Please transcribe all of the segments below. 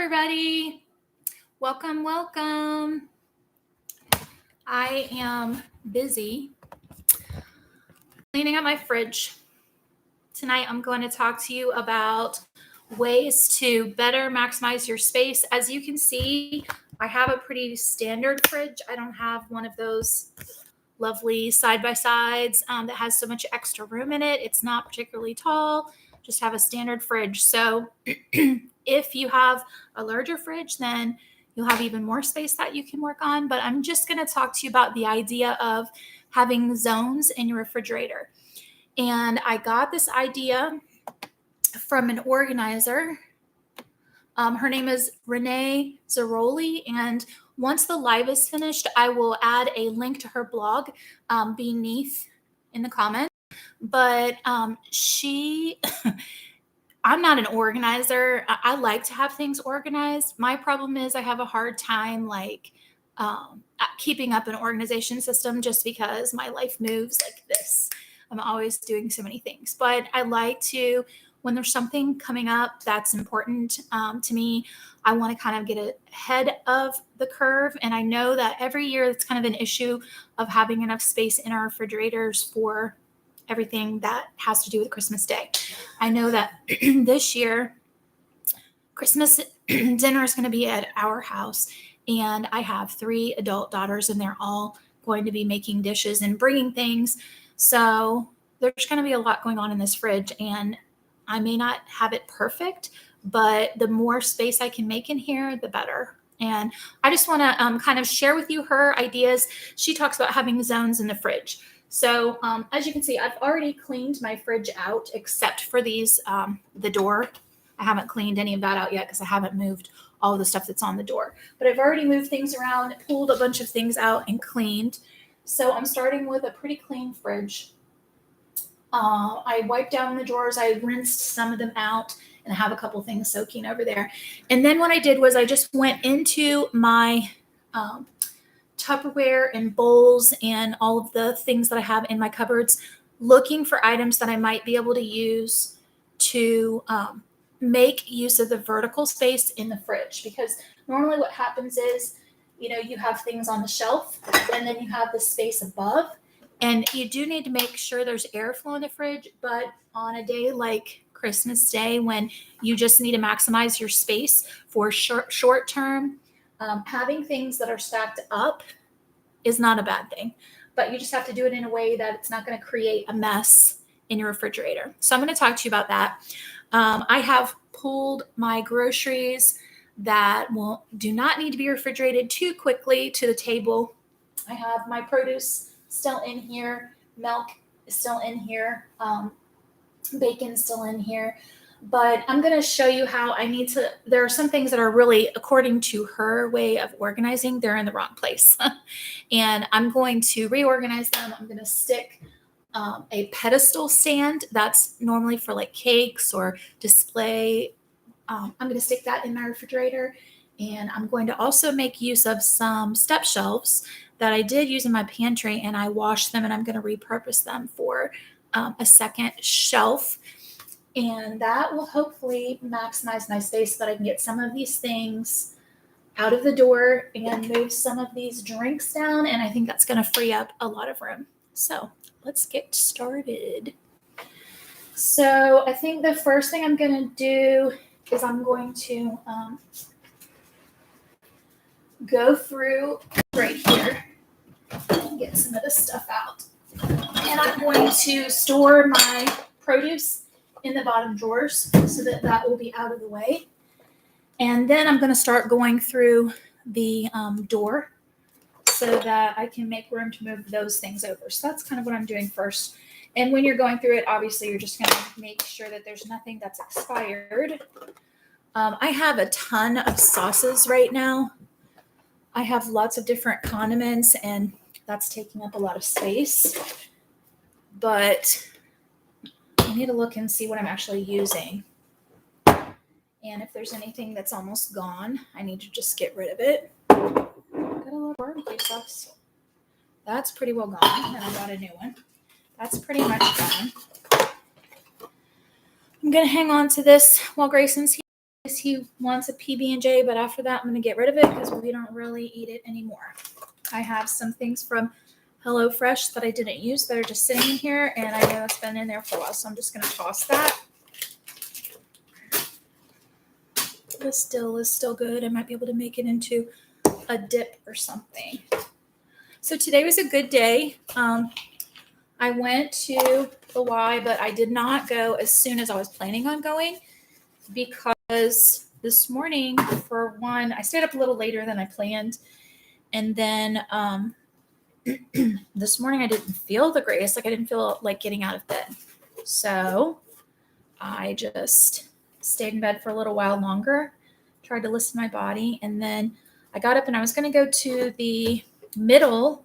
everybody. Welcome, welcome. I am busy cleaning up my fridge. Tonight, I'm going to talk to you about ways to better maximize your space. As you can see, I have a pretty standard fridge. I don't have one of those lovely side-by-sides that has so much extra room in it. It's not particularly tall. Just have a standard fridge. So if you have a larger fridge, then you'll have even more space that you can work on. But I'm just going to talk to you about the idea of having zones in your refrigerator. And I got this idea from an organizer. Her name is Renee Quairoli, and once the live is finished, I will add a link to her blog beneath in the comments. But I'm not an organizer. I like to have things organized. My problem is I have a hard time keeping up an organization system just because my life moves like this. I'm always doing so many things. But I like to, when there's something coming up that's important to me, I want to kind of get ahead of the curve. And I know that every year it's kind of an issue of having enough space in our refrigerators for everything that has to do with Christmas Day. I know that this year, Christmas dinner is going to be at our house, and I have 3 adult daughters, and they're all going to be making dishes and bringing things. So there's going to be a lot going on in this fridge, and I may not have it perfect, but the more space I can make in here, the better. And I just want to kind of share with you her ideas. She talks about having zones in the fridge. So as you can see, I've already cleaned my fridge out except for these, the door. I haven't cleaned any of that out yet because I haven't moved all of the stuff that's on the door. But I've already moved things around, pulled a bunch of things out and cleaned. So I'm starting with a pretty clean fridge. I wiped down the drawers. I rinsed some of them out, and I have a couple things soaking over there. And then what I did was I just went into my Tupperware and bowls and all of the things that I have in my cupboards, looking for items that I might be able to use to make use of the vertical space in the fridge. Because normally what happens is, you have things on the shelf and then you have the space above, and you do need to make sure there's airflow in the fridge. But on a day like Christmas Day, when you just need to maximize your space for short term, having things that are stacked up is not a bad thing, but you just have to do it in a way that it's not going to create a mess in your refrigerator. So I'm going to talk to you about that. I have pulled my groceries that do not need to be refrigerated too quickly to the table. I have my produce still in here. Milk is still in here. Bacon still in here. But I'm going to show you how there are some things that are really, according to her way of organizing, they're in the wrong place. And I'm going to reorganize them. I'm going to stick a pedestal stand that's normally for like cakes or display. I'm going to stick that in my refrigerator. And I'm going to also make use of some step shelves that I did use in my pantry, and I washed them, and I'm going to repurpose them for a second shelf. And that will hopefully maximize my space so that I can get some of these things out of the door and move some of these drinks down. And I think that's going to free up a lot of room. So let's get started. So I think the first thing I'm going to do is I'm going to go through right here and get some of this stuff out. And I'm going to store my produce in the bottom drawers so that will be out of the way. And then I'm going to start going through the door so that I can make room to move those things over. So that's kind of what I'm doing first. And when you're going through it, obviously you're just going to make sure that there's nothing that's expired. I have a ton of sauces right now. I have lots of different condiments, and that's taking up a lot of space. But I need to look and see what I'm actually using. And if there's anything that's almost gone, I need to just get rid of it. Got a little barbecue sauce. That's pretty well gone, and I got a new one. That's pretty much gone. I'm going to hang on to this while Grayson's here. he wants a PB&J, but after that, I'm going to get rid of it because we don't really eat it anymore. I have some things from HelloFresh that I didn't use that are just sitting in here, and I know it's been in there for a while, so I'm just going to toss that. This dill is still good. I might be able to make it into a dip or something. So today was a good day. I went to the Y, but I did not go as soon as I was planning on going because this morning, for one, I stayed up a little later than I planned. And then this morning I didn't feel the greatest. Like I didn't feel like getting out of bed. So I just stayed in bed for a little while longer, tried to listen to my body. And then I got up and I was going to go to the middle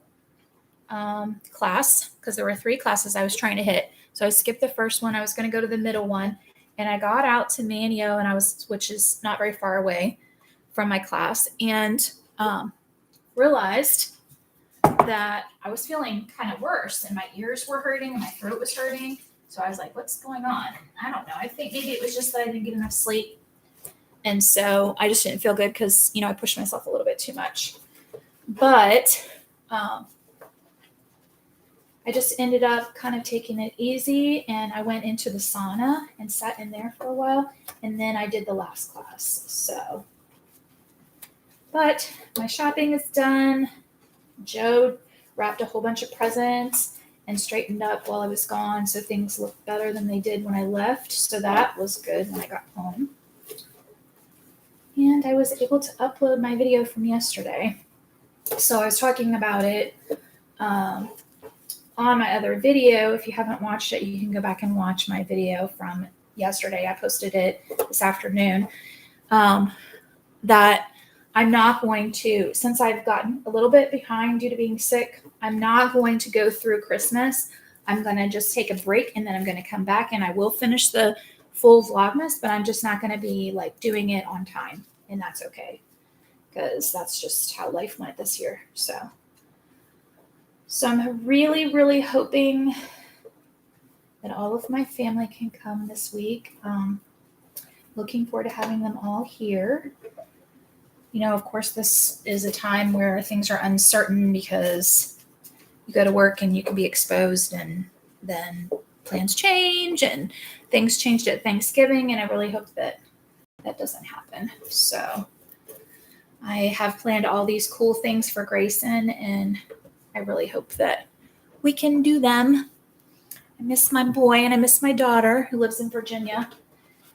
class because there were 3 classes I was trying to hit. So I skipped the first one. I was going to go to the middle one. And I got out to Manteo, which is not very far away from my class, and realized that I was feeling kind of worse, and my ears were hurting, and my throat was hurting. So I was like, "What's going on?" I don't know. I think maybe it was just that I didn't get enough sleep, and so I just didn't feel good because I pushed myself a little bit too much. But I just ended up kind of taking it easy, and I went into the sauna and sat in there for a while, and then I did the last class. So, but my shopping is done. Joe wrapped a whole bunch of presents and straightened up while I was gone, so things looked better than they did when I left. So that was good when I got home. And I was able to upload my video from yesterday. So I was talking about it on my other video. If you haven't watched it, you can go back and watch my video from yesterday. I posted it this afternoon. That I'm not going to, since I've gotten a little bit behind due to being sick, I'm not going to go through Christmas. I'm going to just take a break, and then I'm going to come back, and I will finish the full Vlogmas, but I'm just not going to be like doing it on time, and that's okay because that's just how life went this year. So I'm really, really hoping that all of my family can come this week. Looking forward to having them all here. Of course, this is a time where things are uncertain because you go to work and you can be exposed, and then plans change, and things changed at Thanksgiving, and I really hope that that doesn't happen. So I have planned all these cool things for Grayson, and I really hope that we can do them. I miss my boy, and I miss my daughter who lives in Virginia.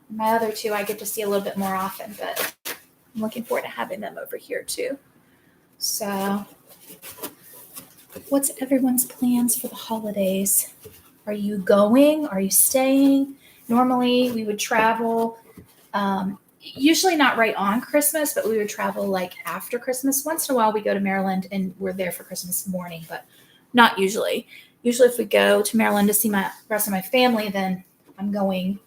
And my other 2 I get to see a little bit more often, but I'm looking forward to having them over here too. So what's everyone's plans for the holidays? Are you going? Are you staying? Normally we would travel, usually not right on Christmas, but we would travel like after Christmas. Once in a while we go to Maryland and we're there for Christmas morning, but not usually. Usually if we go to Maryland to see my rest of my family, then I'm going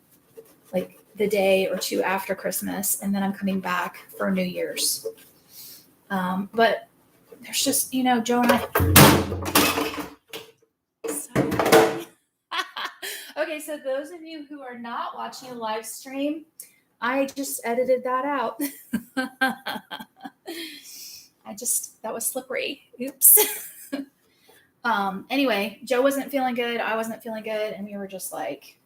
like the day or 2 after Christmas, and then I'm coming back for New Year's. But there's just, Joe and I. Sorry. Okay, so those of you who are not watching a live stream, I just edited that out. That was slippery. Oops. Anyway, Joe wasn't feeling good. I wasn't feeling good. And we were just like,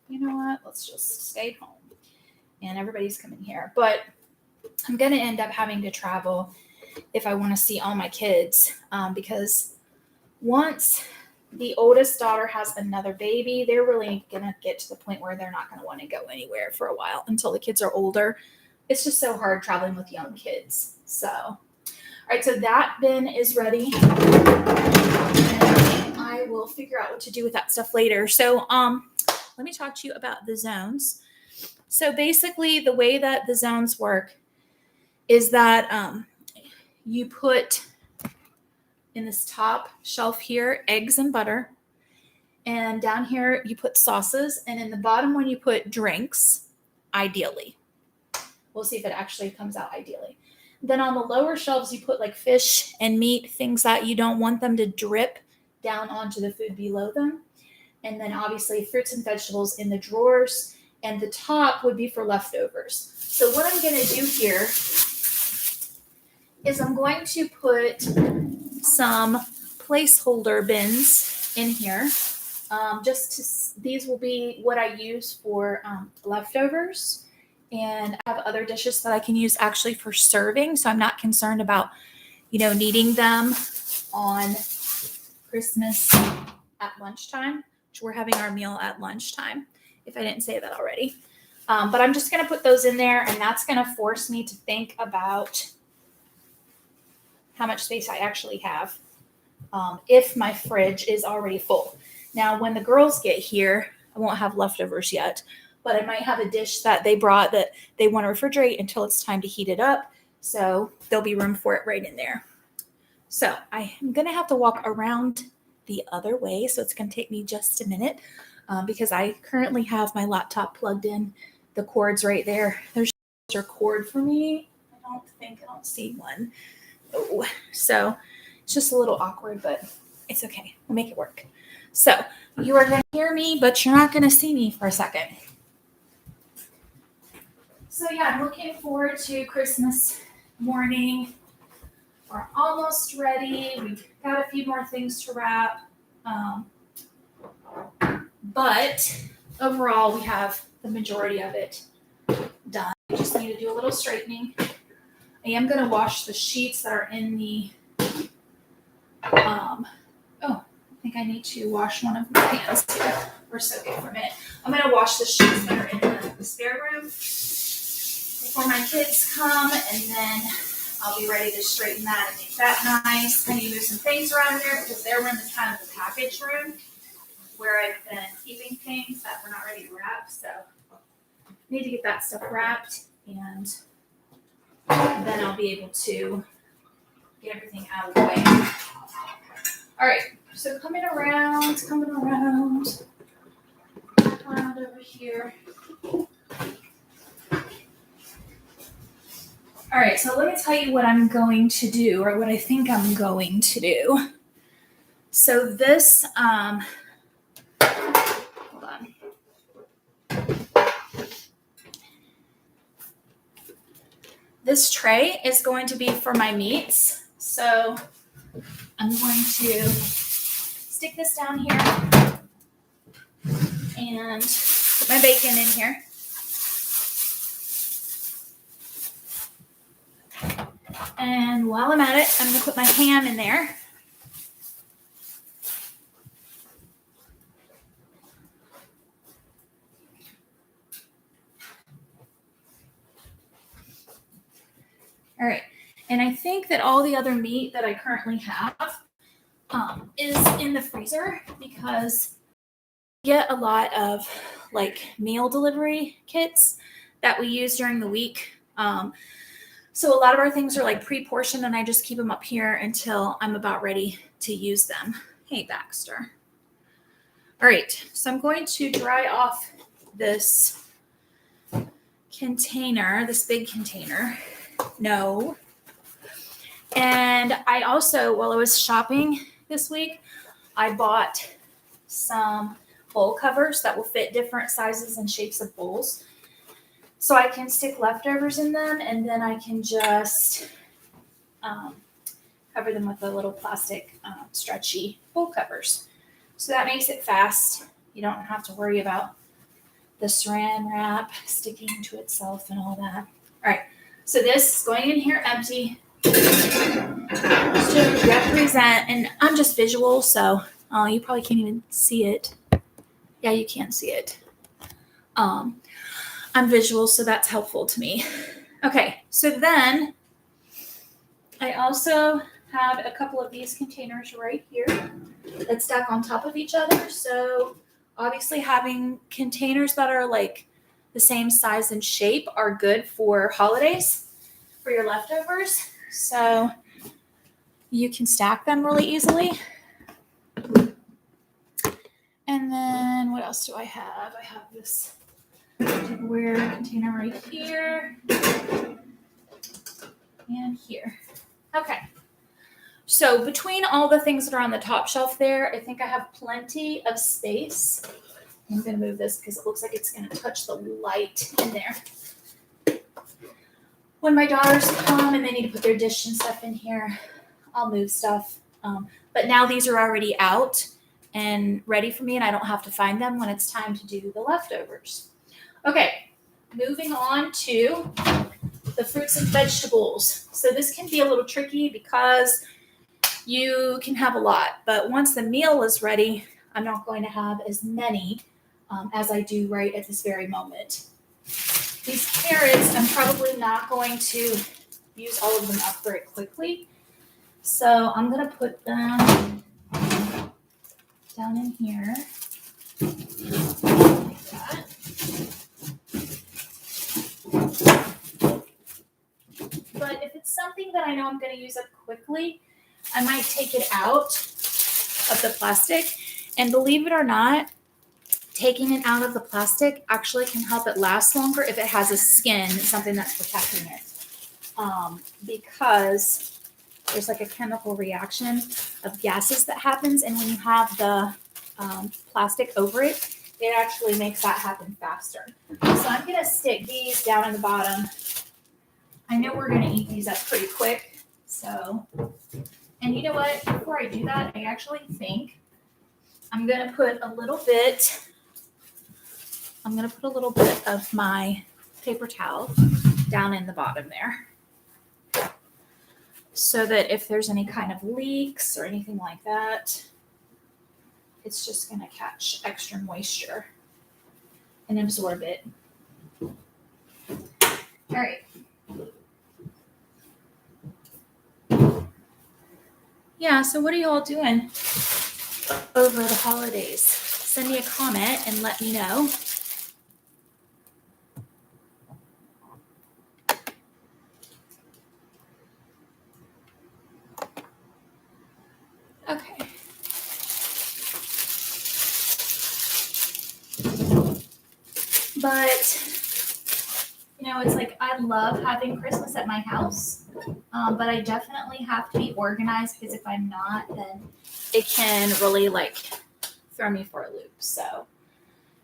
you know what? Let's just stay home. And everybody's coming here. But I'm going to end up having to travel if I want to see all my kids. Because once the oldest daughter has another baby, they're really going to get to the point where they're not going to want to go anywhere for a while until the kids are older. It's just so hard traveling with young kids. So, all right, so that bin is ready. And I will figure out what to do with that stuff later. So, let me talk to you about the zones. So basically the way that the zones work is that you put in this top shelf here eggs and butter, and down here you put sauces, and in the bottom one you put drinks, ideally. We'll see if it actually comes out ideally. Then on the lower shelves you put like fish and meat, things that you don't want them to drip down onto the food below them. And then obviously fruits and vegetables in the drawers. and the top would be for leftovers. So what I'm going to do here is I'm going to put some placeholder bins in here. These will be what I use for leftovers, and I have other dishes that I can use actually for serving. So I'm not concerned about, needing them on Christmas at lunchtime, which we're having our meal at lunchtime, if I didn't say that already. But I'm just going to put those in there, and that's going to force me to think about how much space I actually have if my fridge is already full. Now, when the girls get here, I won't have leftovers yet, but I might have a dish that they brought that they want to refrigerate until it's time to heat it up. So there'll be room for it right in there. So I am going to have to walk around the other way. So it's going to take me just a minute because I currently have my laptop plugged in. The cord's right there. There's a cord for me. I don't see one. Oh, so it's just a little awkward, but it's okay. We'll make it work. So you are going to hear me, but you're not going to see me for a second. So yeah, I'm looking forward to Christmas morning. We're almost ready. We've got a few more things to wrap. But overall, we have the majority of it done. We just need to do a little straightening. I am going to wash the sheets that are in the, I think I need to wash one of my pans here. We're soaking for a minute. I'm going to wash the sheets that are in the spare room before my kids come, and then I'll be ready to straighten that and make that nice. I need to move some things around here because their room is kind of the package room where I've been keeping things that we're not ready to wrap. So I need to get that stuff wrapped, and then I'll be able to get everything out of the way. All right, so coming around over here. All right, so let me tell you what I'm going to do, or what I think I'm going to do. So this, hold on. This tray is going to be for my meats. So I'm going to stick this down here and put my bacon in here. And while I'm at it, I'm going to put my ham in there. All right. And I think that all the other meat that I currently have is in the freezer because I get a lot of meal delivery kits that we use during the week. So a lot of our things are pre-portioned, and I just keep them up here until I'm about ready to use them. Hey, Baxter. All right, so I'm going to dry off this container, this big container. No. And I also, while I was shopping this week, I bought some bowl covers that will fit different sizes and shapes of bowls. So I can stick leftovers in them, and then I can just cover them with the little plastic stretchy bowl covers. So that makes it fast. You don't have to worry about the saran wrap sticking to itself and all that. All right, so this is going in here empty to represent, and I'm just visual, so you probably can't even see it. Yeah, you can see it. I'm visual, so that's helpful to me. Okay, so then I also have a couple of these containers right here that stack on top of each other. So obviously having containers that are the same size and shape are good for holidays, for your leftovers. So you can stack them really easily. And then what else do I have? I have this Tupperware container right here and here. Okay. So between all the things that are on the top shelf there, I think I have plenty of space I'm going to move this because it looks like it's going to touch the light in there. When my daughters come and they need to put their dish and stuff in here, I'll move stuff. But now these are already out and ready for me, and I don't have to find them when it's time to do the leftovers. Okay, moving on to the fruits and vegetables. So this can be a little tricky because you can have a lot, but once the meal is ready, I'm not going to have as many as I do right at this very moment. These carrots, I'm probably not going to use all of them up very quickly. So I'm going to put them down in here like that. But if it's something that I know I'm going to use up quickly, I might take it out of the plastic. And believe it or not, taking it out of the plastic actually can help it last longer if it has a skin, something that's protecting it. Because there's like a chemical reaction of gases that happens, and when you have the plastic over it, it actually makes that happen faster. So I'm going to stick these down in the bottom. I know we're going to eat these up pretty quick. So, and you know what? Before I do that, I actually think I'm going to put a little bit of my paper towel down in the bottom there, so that if there's any kind of leaks or anything like that, it's just going to catch extra moisture and absorb it. All right. Yeah, so what are you all doing over the holidays? Send me a comment and let me know. Okay. But, you know, it's like I love having Christmas at my house, but I definitely have to be organized, because if I'm not, then it can really like throw me for a loop. So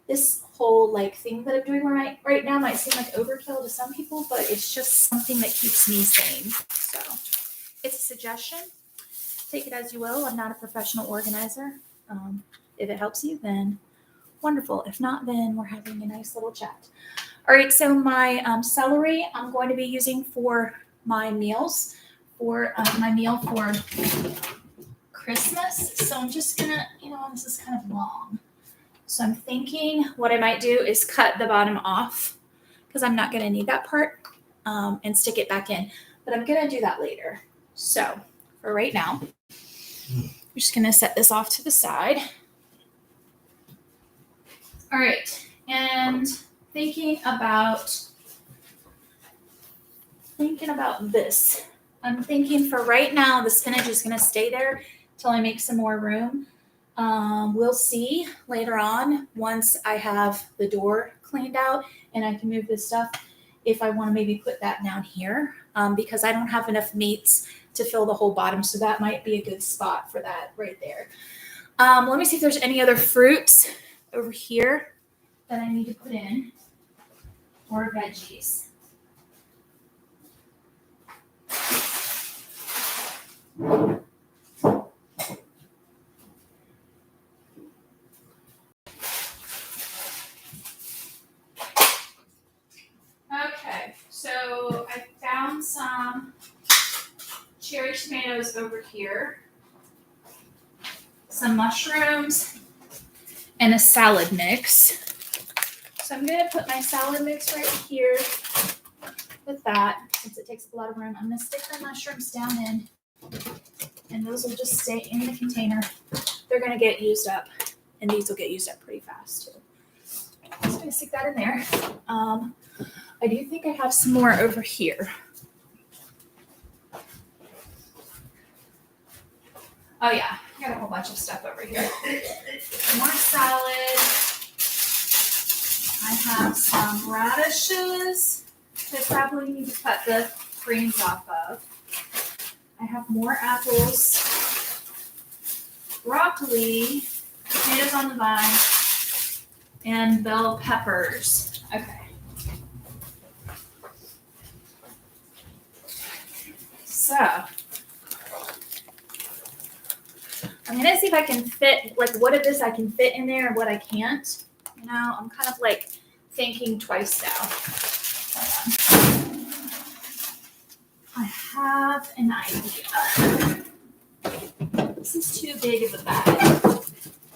this whole like thing that I'm doing right now might seem like overkill to some people, but it's just something that keeps me sane. So it's a suggestion. Take it as you will. I'm not a professional organizer. If it helps you, then wonderful. If not, then we're having a nice little chat. All right, so my celery I'm going to be using for my meals, for my meal for Christmas. So I'm just gonna, this is kind of long. So I'm thinking what I might do is cut the bottom off, because I'm not gonna need that part, and stick it back in. But I'm gonna do that later. So for right now, I'm just gonna set this off to the side. All right, and thinking about this. I'm thinking for right now, the spinach is going to stay there till I make some more room. We'll see later on, once I have the door cleaned out and I can move this stuff, if I want to maybe put that down here, because I don't have enough meats to fill the whole bottom. So that might be a good spot for that right there. Let me see if there's any other fruits over here that I need to put in, or veggies. Okay, so I found some cherry tomatoes over here, some mushrooms, and a salad mix. So I'm going to put my salad mix right here with that, since it takes up a lot of room. I'm going to stick the mushrooms down in, and those will just stay in the container. They're going to get used up, and these will get used up pretty fast too. I'm just going to stick that in there. I do think I have some more over here. Oh yeah, I got a whole bunch of stuff over here. More salad. I have some radishes that I probably need to cut the greens off of. I have more apples, broccoli, potatoes on the vine, and bell peppers. Okay. So I'm gonna see if I can fit, like, what of this I can fit in there and what I can't. You know, I'm kind of like thinking twice now. Hold on. I have an idea. This is too big of a bag.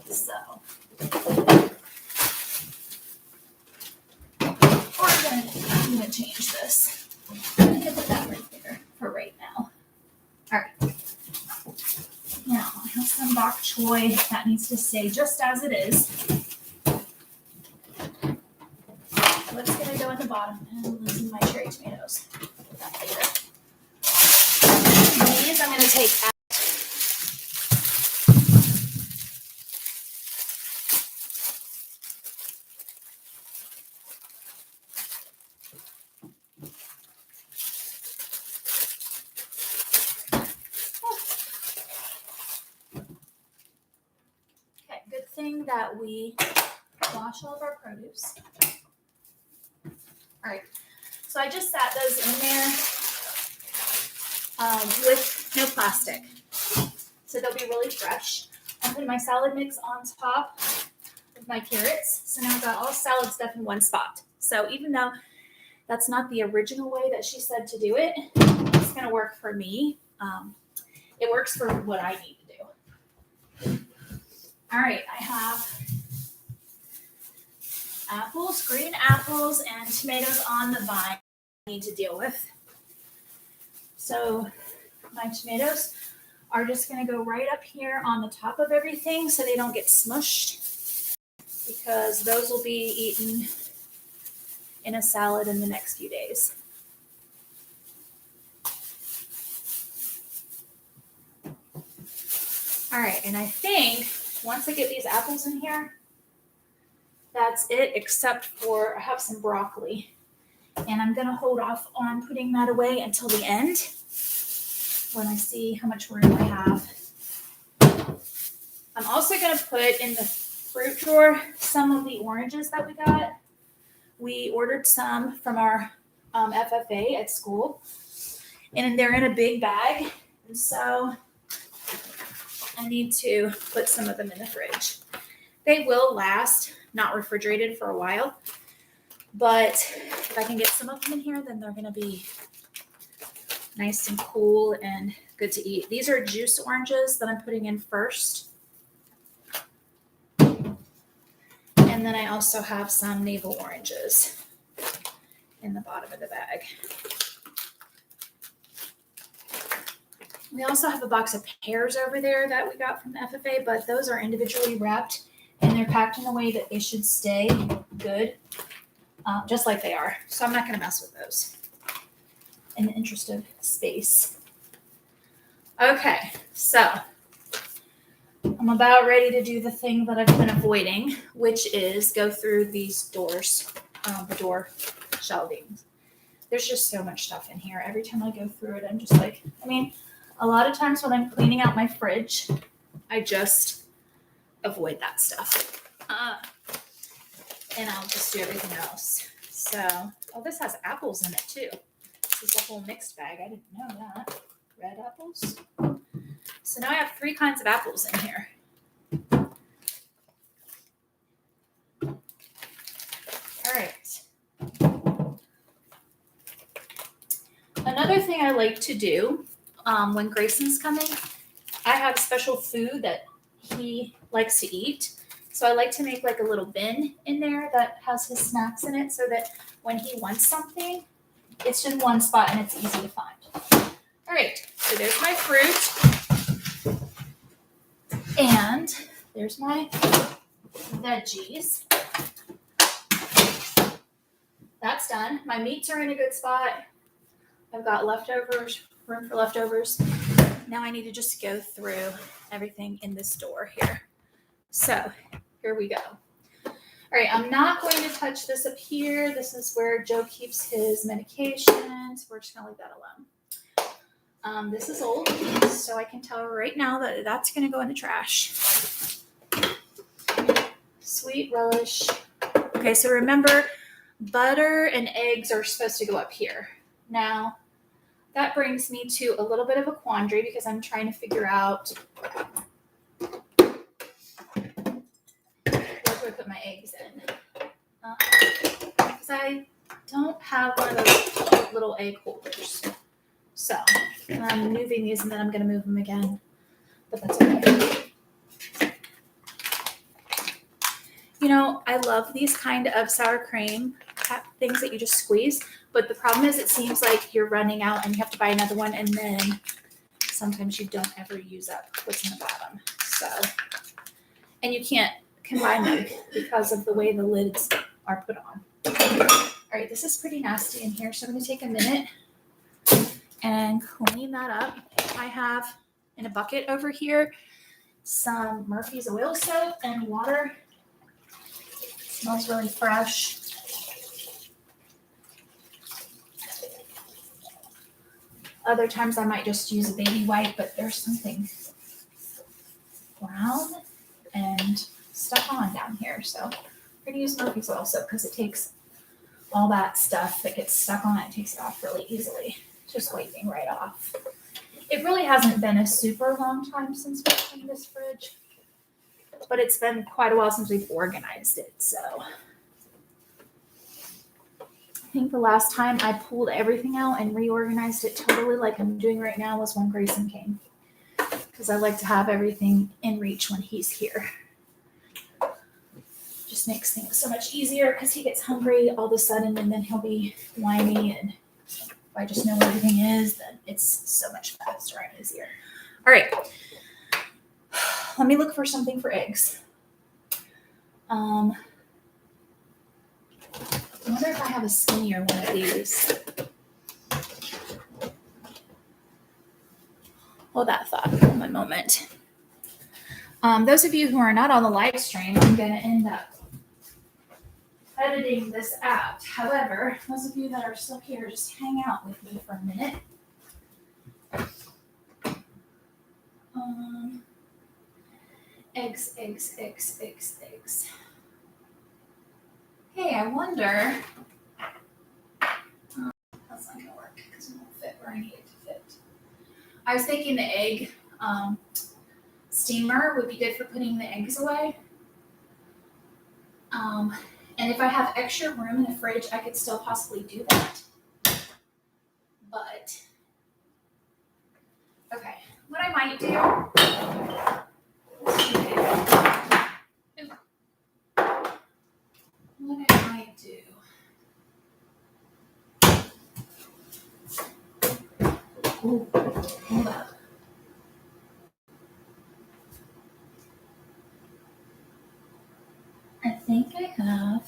So I'm gonna change this. I'm gonna put that right there for right now. All right. Now I have some bok choy that needs to stay just as it is. What's gonna go in the bottom? And I'm losing my cherry tomatoes. Put that later. These I'm gonna take out. Okay, good thing that we wash all of our produce. All right, so I just sat those in there with no plastic, so they'll be really fresh. I'm putting my salad mix on top of my carrots, so now I've got all salad stuff in one spot. So even though that's not the original way that she said to do it, it's gonna work for me. It works for what I need to do. All right, I have apples, green apples, and tomatoes on the vine I need to deal with. So my tomatoes are just going to go right up here on the top of everything so they don't get smushed, because those will be eaten in a salad in the next few days. All right, and I think once I get these apples in here, that's it, except for I have some broccoli, and I'm gonna hold off on putting that away until the end when I see how much room I have. I'm also gonna put in the fruit drawer some of the oranges that we got. We ordered some from our FFA at school, and they're in a big bag, and so I need to put some of them in the fridge. They will last, not refrigerated, for a while, but if I can get some of them in here, then they're gonna be nice and cool and good to eat. These are juice oranges that I'm putting in first. And then I also have some navel oranges in the bottom of the bag. We also have a box of pears over there that we got from the FFA, but those are individually wrapped and they're packed in a way that they should stay good, just like they are. So I'm not going to mess with those in the interest of space. Okay, so I'm about ready to do the thing that I've been avoiding, which is go through these doors, the door shelving. There's just so much stuff in here. Every time I go through it, I'm just like, a lot of times when I'm cleaning out my fridge, I just avoid that stuff. And I'll just do everything else. So, oh, this has apples in it too. This is a whole mixed bag. I didn't know that. Red apples. So now I have 3 kinds of apples in here. All right. Another thing I like to do when Grayson's coming, I have special food that he likes to eat. So I like to make like a little bin in there that has his snacks in it so that when he wants something, it's in one spot and it's easy to find. All right, so there's my fruit. And there's my veggies. That's done. My meats are in a good spot. I've got leftovers, room for leftovers. Now I need to just go through everything in this door here. So here we go. All right, I'm not going to touch this up here. This is where Joe keeps his medications. We're just gonna leave that alone. This is old, so I can tell right now that that's gonna go in the trash. Sweet relish Okay, so remember, butter and eggs are supposed to go up here. Now, that brings me to a little bit of a quandary because I'm trying to figure out where do I put my eggs in. Because I don't have one of those little egg holders. So I'm moving these and then I'm going to move them again. But that's okay. You know, I love these kind of sour cream things that you just squeeze. But the problem is it seems like you're running out and you have to buy another one. And then sometimes you don't ever use up what's in the bottom. So, and you can't combine them because of the way the lids are put on. All right, this is pretty nasty in here. So I'm going to take a minute and clean that up. I have in a bucket over here some Murphy's oil soap and water. It smells really fresh. Other times I might just use a baby wipe, but there's something brown and stuck on down here. So I'm going to use Murphy's oil soap because it takes all that stuff that gets stuck on it, takes it off really easily. Just wiping right off. It really hasn't been a super long time since we've cleaned this fridge, but it's been quite a while since we've organized it. So I think the last time I pulled everything out and reorganized it totally like I'm doing right now was when Grayson came, because I like to have everything in reach when he's here. Just makes things so much easier because he gets hungry all of a sudden and then he'll be whiny, and if I just know where everything is, then it's so much faster and easier. All right. Let me look for something for eggs. I wonder if I have a skinnier one of these. Hold that thought for one moment. Those of you who are not on the live stream, I'm going to end up editing this out. However, those of you that are still here, just hang out with me for a minute. Eggs. Hey, I wonder. That's not going to work because it won't fit where I need it to fit. I was thinking the egg steamer would be good for putting the eggs away. And if I have extra room in the fridge, I could still possibly do that. But, okay, what I might do. What I might do. Ooh, hold up. I think I have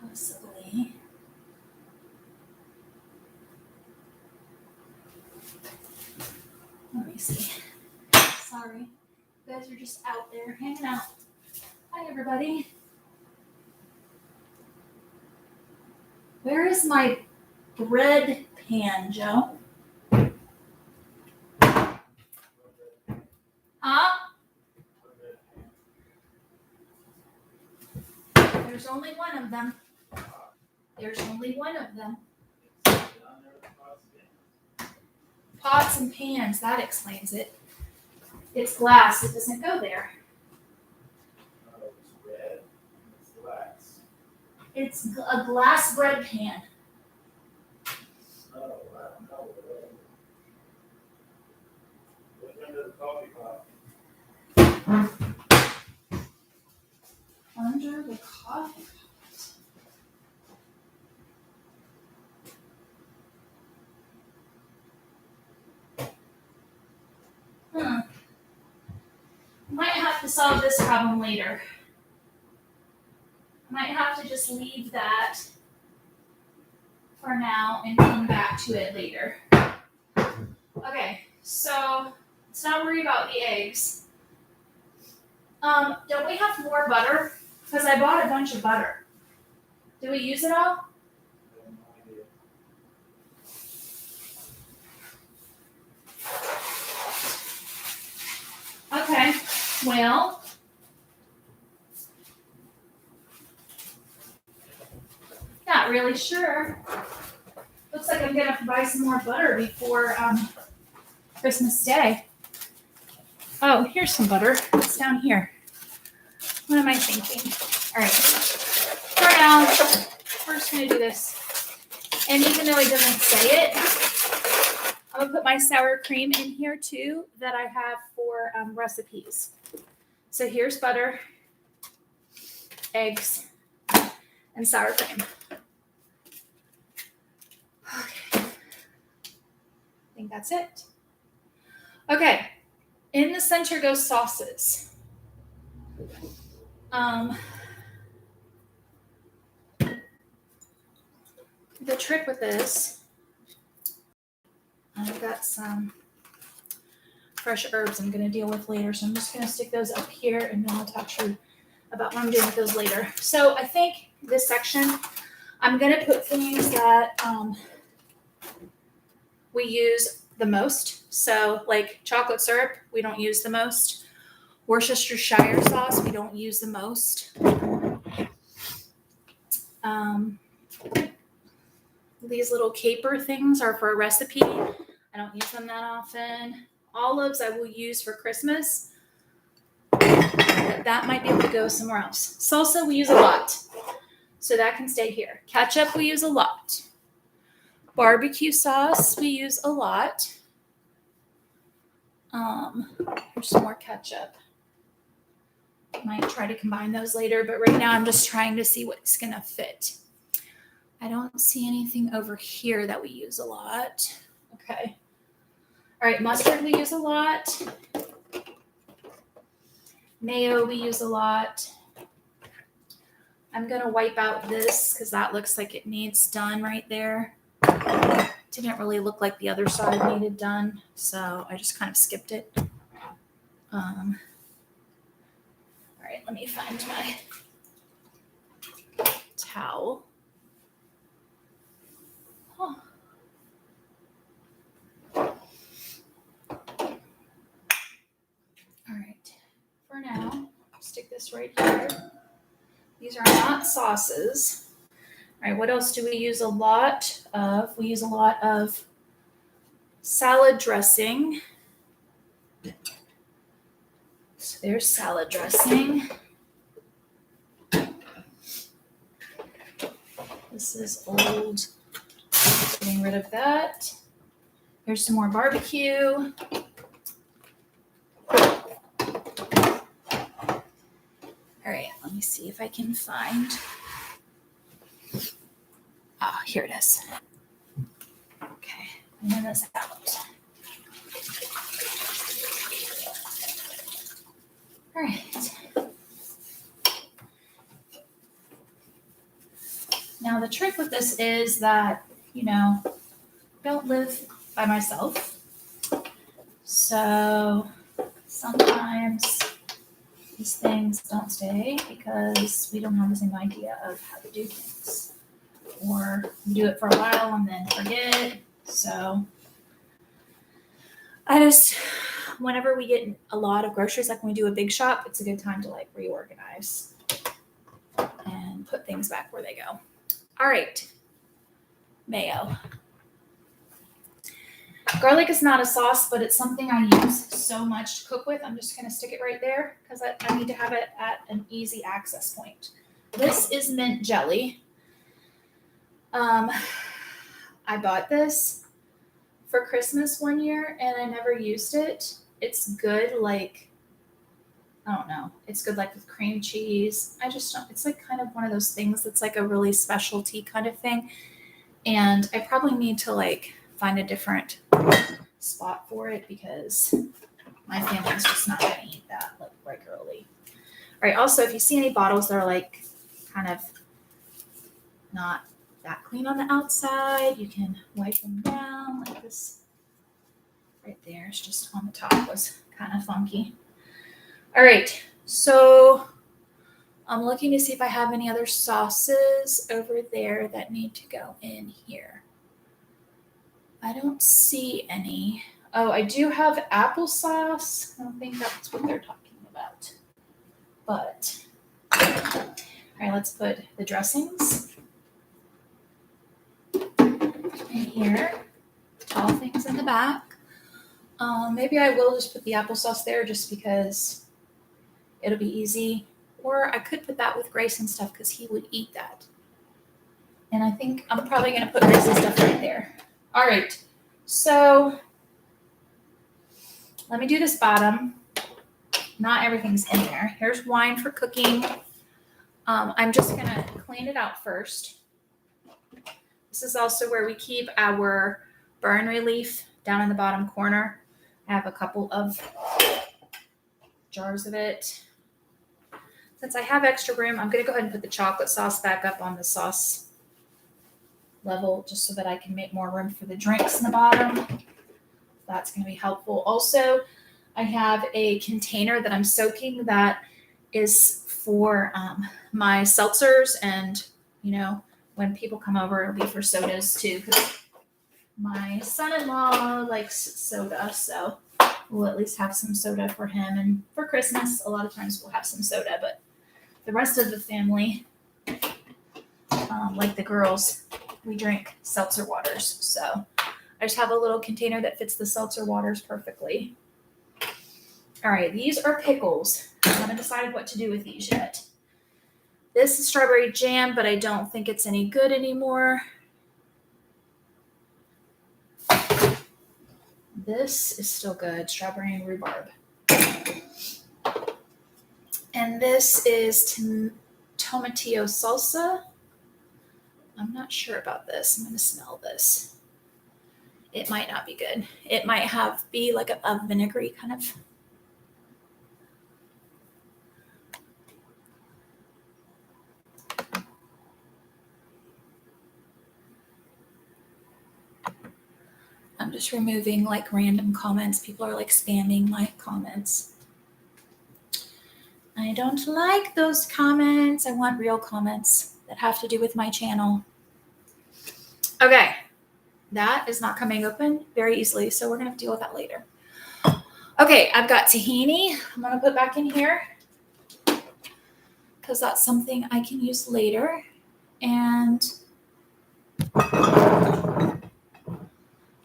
possibly. Let me see. Sorry. You guys are just out there hanging out. Hi, everybody. Where is my bread pan, Joe? Huh? There's only one of them. There's only one of them. Pots and pans, that explains it. It's glass, it doesn't go there. It's red. It's glass. It's a glass bread pan. Oh, I don't know. Look under the coffee pot. Under the coffee pot. Might have to solve this problem later. I might have to just leave that for now and come back to it later. Okay, so let's not worry about the eggs. Don't we have more butter? Because I bought a bunch of butter. Did we use it all? Okay, well, not really sure. Looks like I'm gonna have to buy some more butter before Christmas Day. Oh, here's some butter. It's down here. What am I thinking? All right. For now, we're just gonna do this. And even though it doesn't say it, I'm gonna put my sour cream in here too that I have for recipes. So here's butter, eggs, and sour cream. Okay. I think that's it. Okay. In the center goes sauces. The trick with this, I've got some fresh herbs I'm going to deal with later, so I'm just going to stick those up here, and then I'll talk to you about what I'm doing with those later. So I think this section, I'm going to put things that we use the most. So like chocolate syrup, we don't use the most. Worcestershire sauce, we don't use the most. These little caper things are for a recipe. I don't use them that often. Olives I will use for Christmas. That might be able to go somewhere else. Salsa we use a lot, so that can stay here. Ketchup we use a lot. Barbecue sauce we use a lot. Here's some more ketchup. Might try to combine those later, but right now I'm just trying to see what's gonna fit. I don't see anything over here that we use a lot. Okay. All right, mustard we use a lot. Mayo we use a lot. I'm gonna wipe out this because that looks like it needs done right there. Didn't really look like the other side needed done, so I just kind of skipped it. All right, let me find my towel. Huh. All right, for now, I'll stick this right here. These are not sauces. All right, what else do we use a lot of? We use a lot of salad dressing. So there's salad dressing. This is old. Getting rid of that. Here's some more barbecue. All right, let me see if I can find. Ah, here it is. Okay, and then this out. All right. Now the trick with this is that, I don't live by myself. So sometimes these things don't stay because we don't have the same idea of how to do things. Or we do it for a while and then forget. So whenever we get a lot of groceries, like when we do a big shop, it's a good time to like reorganize and put things back where they go. All right, mayo. Garlic is not a sauce, but it's something I use so much to cook with. I'm just going to stick it right there because I need to have it at an easy access point. This is mint jelly. I bought this for Christmas one year and I never used it. It's good, like, I don't know. It's good, like, with cream cheese. I just don't, it's like kind of one of those things that's like a really specialty kind of thing. And I probably need to like find a different spot for it because my family's just not going to eat that like regularly. All right. Also, if you see any bottles that are like kind of not that clean on the outside, you can wipe them down like this. Right there. It's just on the top was kind of funky. All right. So I'm looking to see if I have any other sauces over there that need to go in here. I don't see any. Oh, I do have applesauce. I don't think that's what they're talking about. But, all right, let's put the dressings. here. Tall things in the back. Maybe I will just put the applesauce there just because it'll be easy. Or I could put that with Grayson stuff because he would eat that. And I think I'm probably going to put Grayson stuff right there. All right. So let me do this bottom. Not everything's in there. Here's wine for cooking. I'm just going to clean it out first. This is also where we keep our burn relief down in the bottom corner. I have a couple of jars of it. Since I have extra room, I'm going to go ahead and put the chocolate sauce back up on the sauce level just so that I can make more room for the drinks in the bottom. That's going to be helpful. Also, I have a container that I'm soaking that is for my seltzers, and when people come over, it'll be for sodas too, because my son-in-law likes soda, so we'll at least have some soda for him. And for Christmas, a lot of times we'll have some soda, but the rest of the family, like the girls, we drink seltzer waters. So I just have a little container that fits the seltzer waters perfectly. All right, these are pickles. I haven't decided what to do with these yet. This is strawberry jam, but I don't think it's any good anymore. This is still good, strawberry and rhubarb. And this is tomatillo salsa. I'm not sure about this. I'm going to smell this. It might not be good. It might be like a vinegary kind of. I'm just removing like random comments. People are like spamming my comments. I don't like those comments. I want real comments that have to do with my channel. Okay. That is not coming open very easily, so we're going to have to deal with that later. Okay, I've got tahini. I'm going to put back in here because that's something I can use later. And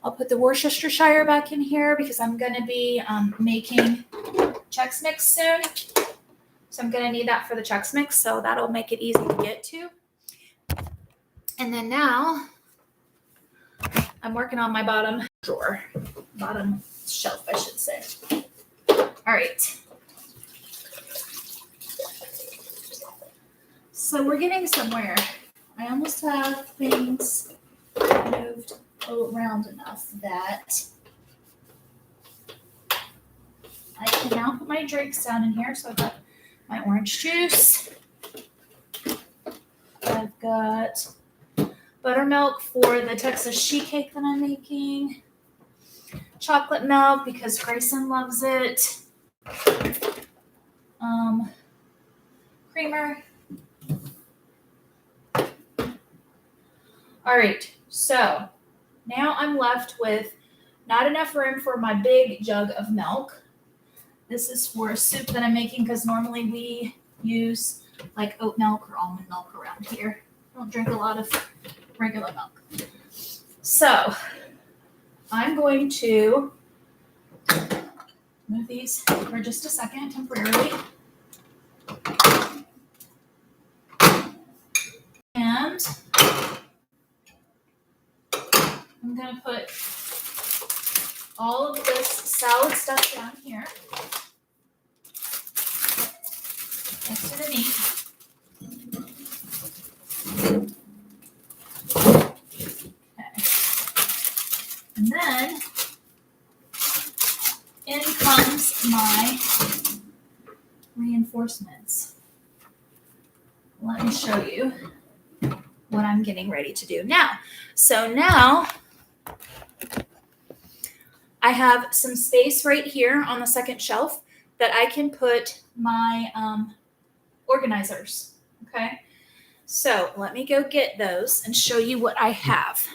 I'll put the Worcestershire back in here because I'm going to be making Chex Mix soon. So I'm going to need that for the Chex Mix, so that'll make it easy to get to. And then now I'm working on my bottom drawer, bottom shelf, I should say. All right. So we're getting somewhere. I almost have things moved around enough that I can now put my drinks down in here. So I've got my orange juice. I've got buttermilk for the Texas sheet cake that I'm making. Chocolate milk because Grayson loves it. Creamer. All right, so now I'm left with not enough room for my big jug of milk. This is for a soup that I'm making because normally we use like oat milk or almond milk around here. I don't drink a lot of regular milk. So I'm going to move these for just a second temporarily. And I'm going to put all of this salad stuff down here next to the meat. Okay. And then in comes my reinforcements. Let me show you what I'm getting ready to do now. So now I have some space right here on the second shelf that I can put my organizers. Okay. So let me go get those and show you what I have.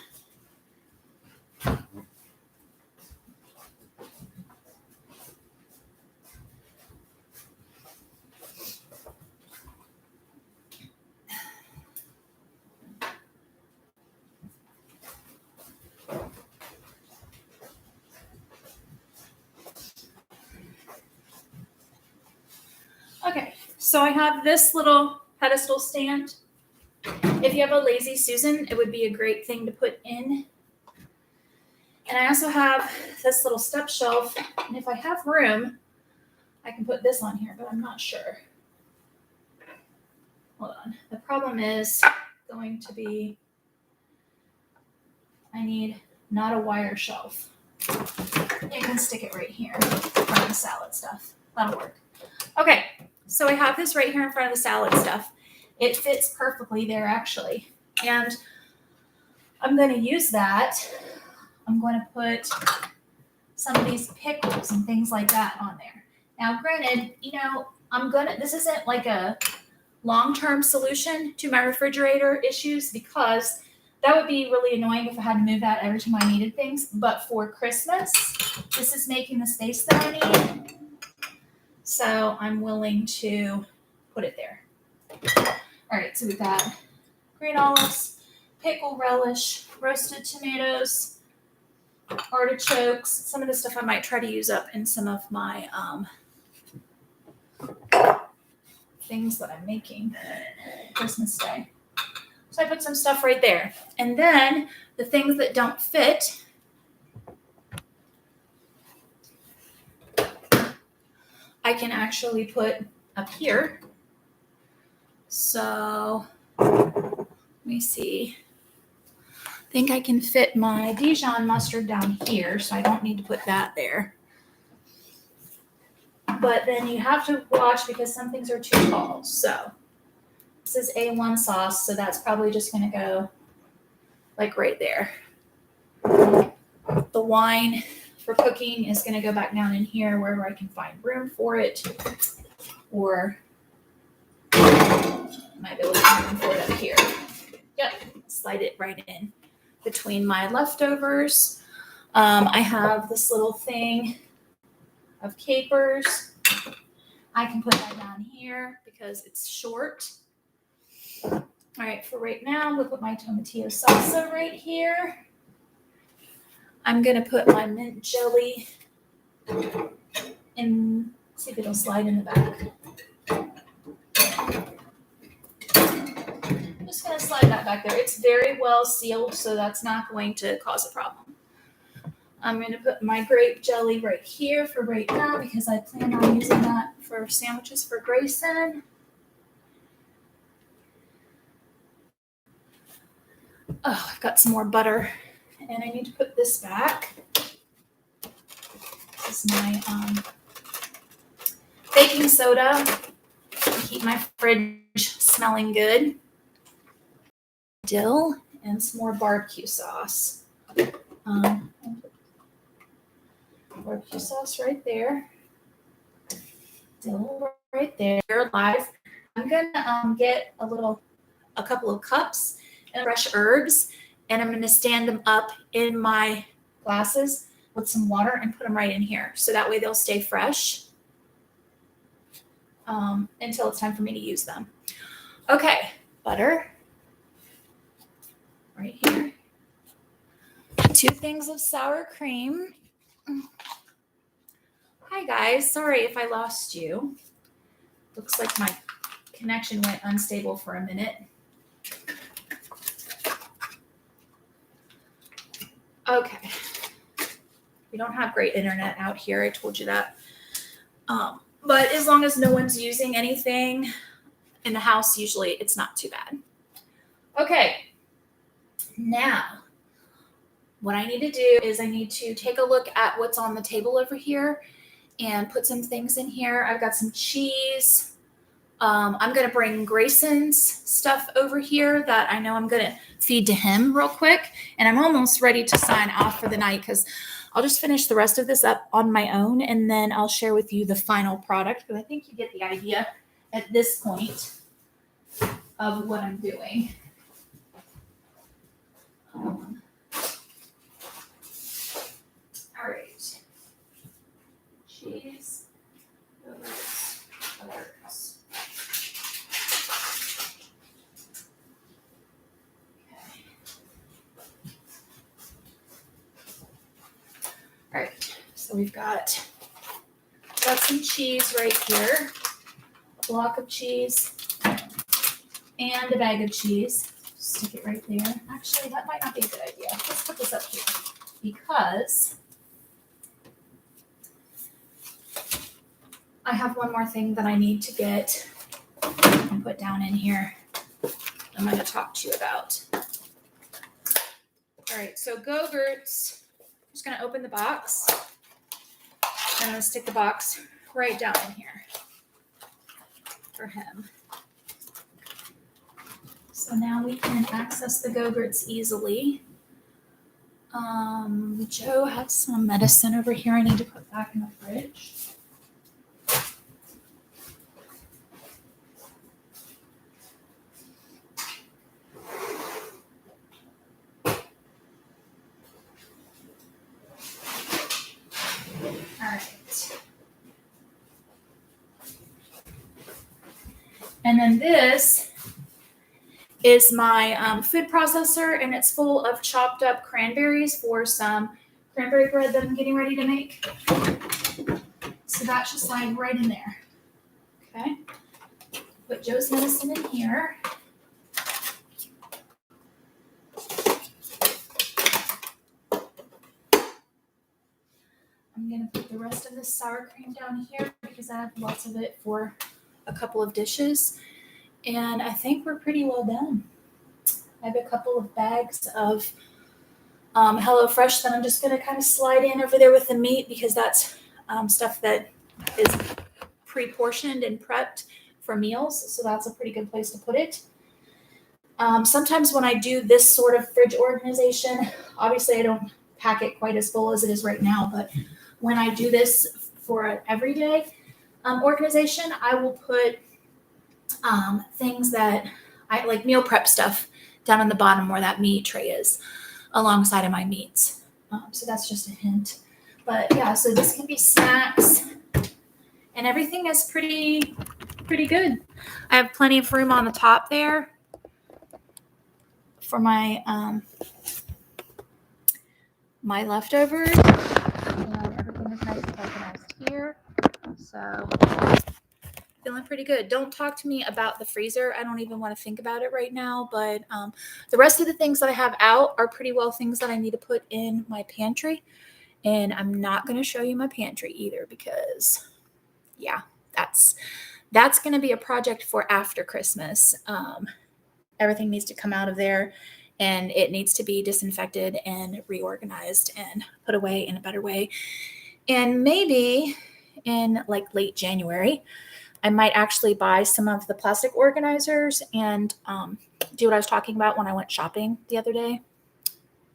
So I have this little pedestal stand. If you have a Lazy Susan, it would be a great thing to put in. And I also have this little step shelf. And if I have room, I can put this on here, but I'm not sure. Hold on. The problem is going to be, I need not a wire shelf. You can stick it right here in front of the salad stuff. That'll work. Okay, so I have this right here in front of the salad stuff. It fits perfectly there, actually. And I'm going to use that. I'm going to put some of these pickles and things like that on there. Now, granted, you know, this isn't like a long-term solution to my refrigerator issues, because that would be really annoying if I had to move that every time I needed things. But for Christmas, this is making the space that I need. So I'm willing to put it there. All right, so we've got green olives, pickle relish, roasted tomatoes, artichokes. Some of this stuff I might try to use up in some of my things that I'm making Christmas Day. So I put some stuff right there. And then the things that don't fit, I can actually put up here. So let me see. I think I can fit my Dijon mustard down here, so I don't need to put that there. But then you have to watch, because some things are too tall. So this is A1 sauce, so that's probably just going to go like right there. The wine for cooking is going to go back down in here wherever I can find room for it, or might be able to find room for it up here. Yep, slide it right in between my leftovers. I have this little thing of capers. I can put that down here because it's short. All right, for right now, I'm going to put my tomatillo salsa right here. I'm going to put my mint jelly in, see if it'll slide in the back. I'm just going to slide that back there. It's very well sealed, so that's not going to cause a problem. I'm going to put my grape jelly right here for right now, because I plan on using that for sandwiches for Grayson. Oh, I've got some more butter, and I need to put this back. This is my baking soda to keep my fridge smelling good. Dill and some more barbecue sauce. Barbecue sauce right there. Dill right there. Live. I'm gonna get a couple of cups and fresh herbs, and I'm gonna stand them up in my glasses with some water and put them right in here, so that way they'll stay fresh until it's time for me to use them. Okay, butter right here. 2 things of sour cream. Hi guys, sorry if I lost you. Looks like my connection went unstable for a minute. Okay. We don't have great internet out here, I told you that. But as long as no one's using anything in the house, usually it's not too bad. Okay. Now, what I need to do is I need to take a look at what's on the table over here and put some things in here. I've got some cheese. I'm going to bring Grayson's stuff over here that I know I'm going to feed to him real quick. And I'm almost ready to sign off for the night, because I'll just finish the rest of this up on my own, and then I'll share with you the final product, because I think you get the idea at this point of what I'm doing. All right. Cheese. Others. All right, so we've got some cheese right here. block of cheese and a bag of cheese. Stick it right there. Actually, that might not be a good idea. Let's put this up here because I have one more thing that I need to get and put down in here. I'm going to talk to you about. All right, so Go-Gurt's, I'm just going to open the box. I'm going to stick the box right down in here for him. So now we can access the Go-Gurts easily. Joe has some medicine over here I need to put back in the fridge. And then this is my food processor, and it's full of chopped up cranberries for some cranberry bread that I'm getting ready to make. So that should slide right in there. Okay. Put Joe's medicine in here. I'm going to put the rest of this sour cream down here because I have lots of it for a couple of dishes. And I think we're pretty well done. I have a couple of bags of HelloFresh that I'm just going to kind of slide in over there with the meat because that's stuff that is pre-portioned and prepped for meals. So that's a pretty good place to put it. Sometimes when I do this sort of fridge organization, obviously I don't pack it quite as full as it is right now, but when I do this for an everyday organization, I will put things that I like, meal prep stuff down on the bottom where that meat tray is alongside of my meats. So that's just a hint. But yeah, so this can be snacks and everything is pretty good. I have plenty of room on the top there for my my leftovers. And everything is nice and organized here. So feeling pretty good. Don't talk to me about the freezer. I don't even want to think about it right now. But the rest of the things that I have out are pretty well things that I need to put in my pantry. And I'm not going to show you my pantry either because, yeah, that's going to be a project for after Christmas. Everything needs to come out of there and it needs to be disinfected and reorganized and put away in a better way. And maybe in like late January, I might actually buy some of the plastic organizers and do what I was talking about when I went shopping the other day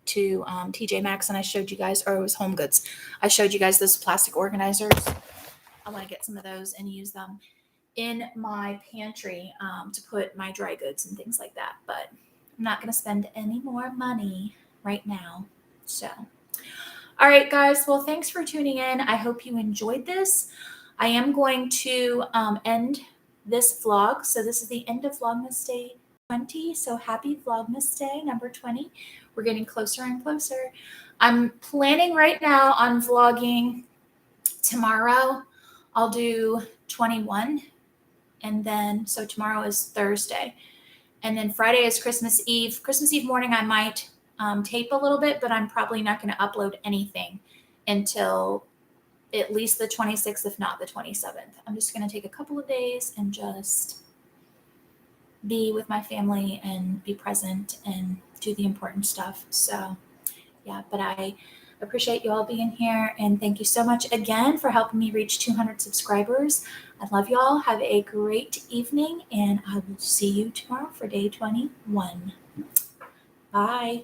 to TJ Maxx and I showed you guys, or it was Home Goods. I showed you guys those plastic organizers. I want to get some of those and use them in my pantry to put my dry goods and things like that. But I'm not going to spend any more money right now. So, all right, guys. Well, thanks for tuning in. I hope you enjoyed this. I am going to end this vlog. So this is the end of Vlogmas Day 20. So happy Vlogmas Day number 20. We're getting closer and closer. I'm planning right now on vlogging tomorrow. I'll do 21. And then, so tomorrow is Thursday. And then Friday is Christmas Eve. Christmas Eve morning, I might tape a little bit, but I'm probably not going to upload anything until at least the 26th, if not the 27th. I'm just going to take a couple of days and just be with my family and be present and do the important stuff. So yeah, but I appreciate you all being here. And thank you so much again for helping me reach 200 subscribers. I love y'all. Have a great evening and I will see you tomorrow for day 21. Bye.